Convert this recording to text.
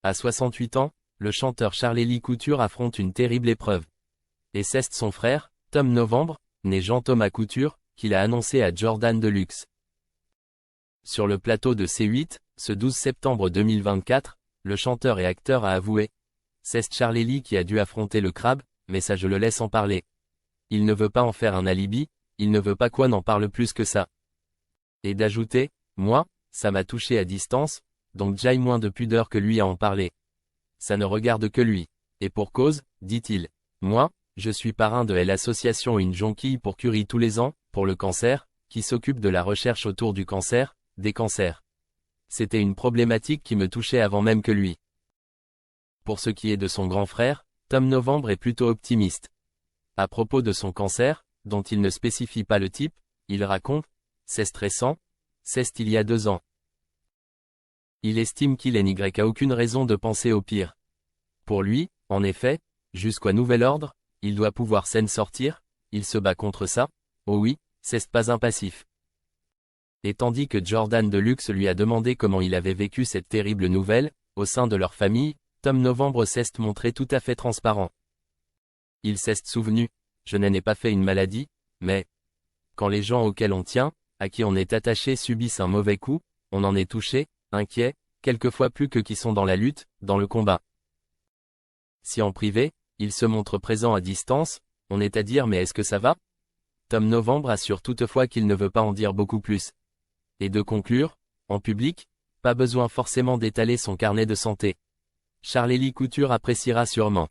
À 68 ans, le chanteur Charles-Élie Couture affronte une terrible épreuve. Et c'est son frère, Tom Novembre, né Jean-Thomas Couture, qu'il a annoncé à Jordan Deluxe. Sur le plateau de C8, ce 12 septembre 2024, le chanteur et acteur a avoué. C'est Charles-Élie qui a dû affronter le crabe, mais ça je le laisse en parler. Il ne veut pas en faire un alibi, il ne veut pas qu'on en parle plus que ça. Et d'ajouter, moi, ça m'a touché à distance, donc j'aille moins de pudeur que lui à en parler. Ça ne regarde que lui. Et pour cause, dit-il. Moi, je suis parrain de l'association Une Jonquille pour Curie tous les ans, pour le cancer, qui s'occupe de la recherche autour du cancer, des cancers. C'était une problématique qui me touchait avant même que lui. Pour ce qui est de son grand frère, Tom Novembre est plutôt optimiste. À propos de son cancer, dont il ne spécifie pas le type, il raconte, c'est stressant, c'est il y a 2 ans. Il estime qu'il n'y a aucune raison de penser au pire. Pour lui, en effet, jusqu'à nouvel ordre, il doit pouvoir s'en sortir, il se bat contre ça, oh oui, c'est pas un passif. Et tandis que Jordan Deluxe lui a demandé comment il avait vécu cette terrible nouvelle, au sein de leur famille, Tom Novembre s'est montré tout à fait transparent. Il s'est souvenu, je n'en ai pas fait une maladie, mais quand les gens auxquels on tient, à qui on est attaché subissent un mauvais coup, on en est touché, inquiet, quelquefois plus que qui sont dans la lutte, dans le combat. Si en privé, il se montre présent à distance, on est à dire mais est-ce que ça va? Tom Novembre assure toutefois qu'il ne veut pas en dire beaucoup plus. Et de conclure, en public, pas besoin forcément d'étaler son carnet de santé. Charles-Élie Couture appréciera sûrement.